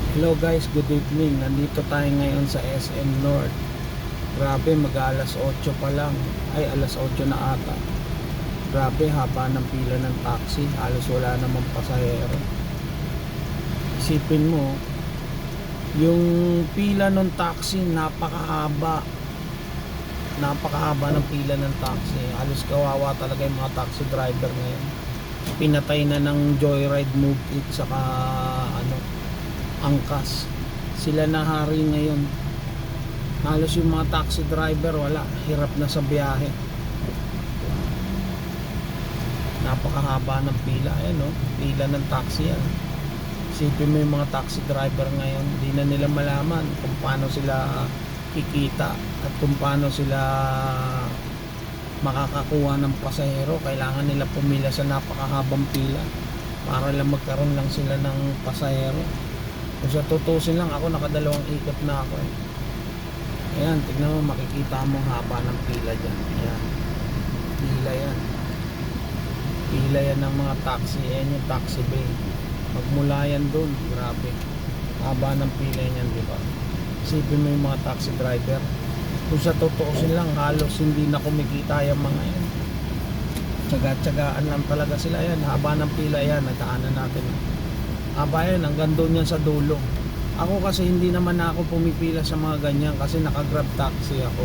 Hello guys, good evening. Nandito tayo ngayon sa SM North. Grabe, mag-alas 8 pa lang. Ay, alas 8 na ata. Grabe, haba ng pila ng taxi. Halos wala namang pasahero. Isipin mo, yung pila ng taxi napakahaba. Napakahaba ng pila ng taxi. Halos kawawa talaga yung mga taxi driver ngayon. Pinatay na ng Joyride, Move It, saka Angkas. Sila na hari ngayon. Halos yung mga taxi driver wala, hirap na sa biyahe. Napakahaba ng pila. Ayan o, pila ng taxi yan. Isipin mo yung mga taxi driver ngayon, hindi na nila malaman kung paano sila kikita at kung paano sila makakakuha ng pasahero. Kailangan nila pumila sa napakahabang pila para lang magkaroon lang sila ng pasahero. Kung sa tutusin lang, ako nakadalawang ikot na ako eh. Ayan, tignan mo, makikita mo haba ng pila dyan. Ayan, pila yan. Pila yan ng mga taxi. Ayan yung taxi bay. Magmula yan dun, grabe. Haba ng pila yan, di ba? Isipin mo yung mga taxi driver. Kung sa tutusin lang, halos hindi na kumikita yung mga yan. Tsaga-tsagaan lang talaga sila. Ayan, haba ng pila yan. Nagkaanan natin. Haba yan, hanggang doon yan sa dulo. Ako kasi hindi naman ako pumipila sa mga ganyan kasi naka-grab taxi ako.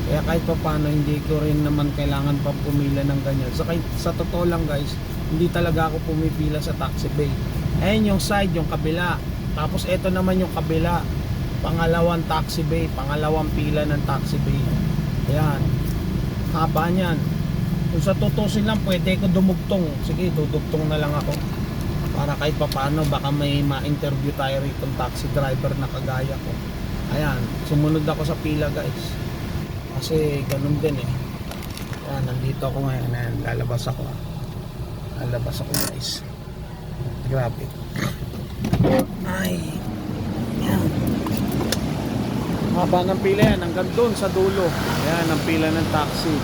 Kaya kahit pa paano hindi ko rin naman kailangan pa pumila ng ganyan. Sa totoo lang guys, hindi talaga ako pumipila sa taxi bay. Ayan yung side, yung kabila. Tapos eto naman yung kabila. Pangalawang taxi bay, pangalawang pila ng taxi bay. Ayan. Haba niyan. Kung sa tutusin lang, pwede ko dumugtong. Sige, dudugtong na lang ako. Para kahit pa paano, baka may ma-interview tayo rito ng taxi driver na kagaya ko. Ayan, sumunod ako sa pila guys. Kasi ganun din eh. Ayan, nandito ako ngayon. Ayan, lalabas ako. Lalabas ako guys. Grabe. Ay. Ayan. Haba ng pila yan, hanggang doon sa dulo. Ayan, ang pila ng taxi.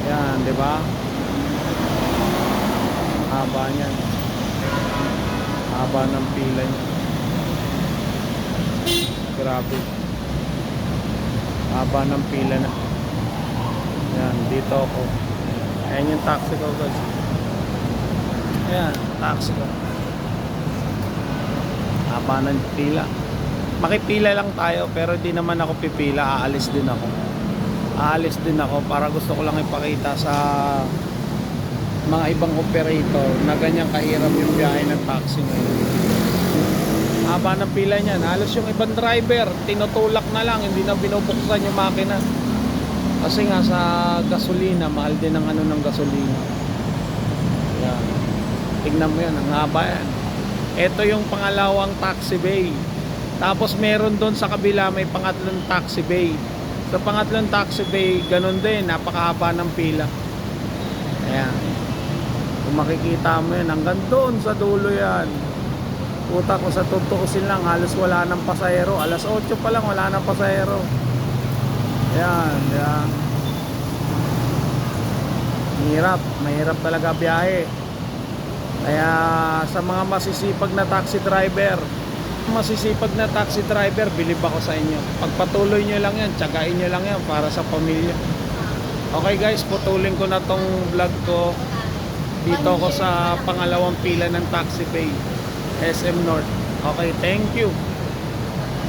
Ayan, di ba? Haba niyan. Haba ng pila niya. Grabe. Haba ng pila na. Ayan, dito ako. Ayan yung taxi ko guys. Ayan, taxi ko. Haba ng pila. Makipila lang tayo pero di naman ako pipila. Aalis din ako. Aalis din ako para gusto ko lang ipakita sa mga ibang operator na ganyan kahirap yung biyahe ng taxi ngayon. Haba ng pila niyan. Halos yung ibang driver tinutulak na lang, hindi na binubuksan yung makina. Kasi nga sa gasolina, mahal din ang ng gasolina. Yan. Tingnan mo yan, ang haba yan. Ito yung pangalawang taxi bay. Tapos meron doon sa kabila may pangatlong taxi bay. Sa pangatlong taxi bay, ganun din, napakahaba ng pila. Ayan. Kung makikita mo yan, hanggang doon sa dulo yan. Puta ko sa tutuusin lang, halos wala ng pasahero. Alas 8 pa lang, wala ng pasahero. Ayan, yan. Mahirap talaga biyahe. Kaya sa mga masisipag na taxi driver, bilib ako sa inyo. Pagpatuloy nyo lang yan, tsagain nyo lang yan para sa pamilya. Okay guys, putulin ko na tong vlog ko. Dito ako sa pangalawang pila ng taxi bay, SM North. Okay, thank you.